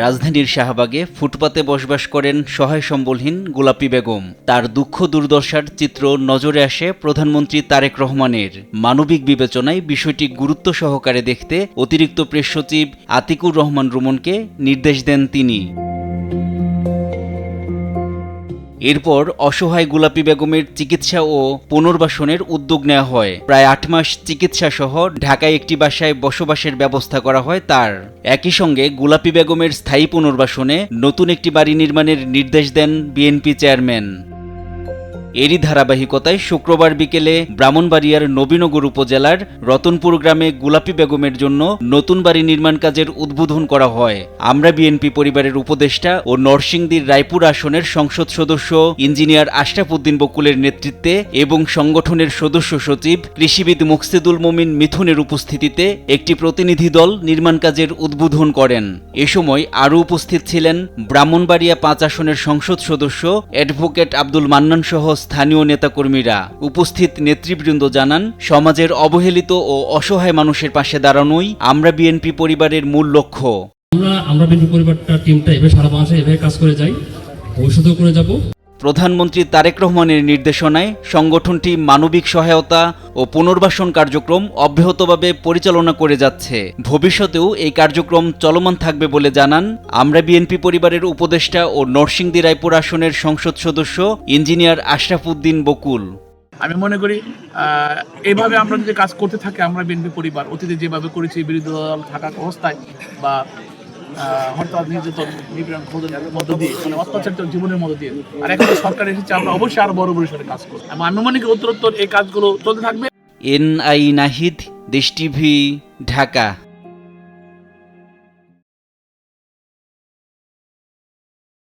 রাজধানীর শাহবাগে ফুটপাতে বসবাস করেন সহায় সম্বলহীন গোলাপী বেগম। তার দুঃখ দুর্দশার চিত্র নজরে আসে প্রধানমন্ত্রী তারেক রহমানের। মানবিক বিবেচনায় বিষয়টি গুরুত্ব সহকারে দেখতে অতিরিক্ত প্রেস সচিব আতিকুর রহমান রুমনকে নির্দেশ দেন তিনি। এরপর অসহায় গোলাপী বেগমের চিকিৎসা ও পুনর্বাসনের উদ্যোগ নেওয়া হয়। প্রায় ৮ মাস চিকিৎসা সহ ঢাকায় একটি বাসায় বসবাসের ব্যবস্থা করা হয় তার। একই সঙ্গে গোলাপী বেগমের স্থায়ী পুনর্বাসনে নতুন একটি বাড়ি নির্মাণের নির্দেশ দেন বিএনপি চেয়ারম্যান। এরই ধারাবাহিকতায় শুক্রবার বিকেলে ব্রাহ্মণবাড়িয়ার নবীনগর উপজেলার রতনপুর গ্রামে গোলাপী বেগমের জন্য নতুন বাড়ি নির্মাণ কাজের উদ্বোধন করা হয়। আমরা বিএনপি পরিবারের উপদেষ্টা ও নরসিংদীর রায়পুর আসনের সংসদ সদস্য ইঞ্জিনিয়ার আশরাফ উদ্দিন বকুলের নেতৃত্বে এবং সংগঠনের সদস্য সচিব কৃষিবিদ মুকসিদুল মুমিন মিথুনের উপস্থিতিতে একটি প্রতিনিধি দল নির্মাণ কাজের উদ্বোধন করেন। এ সময় আরও উপস্থিত ছিলেন ব্রাহ্মণবাড়িয়া ৫ আসনের সংসদ সদস্য অ্যাডভোকেট আব্দুল মান্নান সহ স্থানীয় নেতাকর্মীরা। উপস্থিত নেতৃবৃন্দ জানান, সমাজের অবহেলিত ও অসহায় মানুষের পাশে দাঁড়ানোই আমরা বিএনপি পরিবারের মূল লক্ষ্য। আমরা বিএনপি পরিবারটা টিমটা এভাবে সারা বাংলাদেশে এভাবে কাজ করে যাই, ভবিষ্যতেও করে যাব। প্রধানমন্ত্রী তারেক রহমানের নির্দেশনায় সংগঠনটি মানবিক সহায়তা ও পুনর্বাসন কার্যক্রম অব্যাহতভাবে পরিচালনা করে যাচ্ছে। ভবিষ্যতেও এই কার্যক্রম চলমান থাকবে বলে জানান আমরা বিএনপি পরিবারের উপদেষ্টা ও নরসিংদী রায়পুর আসনের সংসদ সদস্য ইঞ্জিনিয়ার আশরাফ উদ্দিন বকুল। আমি মনে করি এইভাবে আমরা যদি কাজ করতে থাকি, আমরা বিএনপি পরিবার অতীতে যেভাবে করেছি বিরোধী দল থাকা অবস্থায় বা হরতাল নির্যাতন নিপীড়নের মধ্য দিয়ে, মানে অত্যাচারিত জীবনের মধ্য দিয়ে, আর এখন সরকার এসেছে, আমরা অবশ্যই আরো বড় পরিসরে কাজ করব। আমি মনে করি উত্তরোত্তর এই কাজগুলো চলতে থাকবে। এনআই নাহিদ, দেশ টিভি, ঢাকা।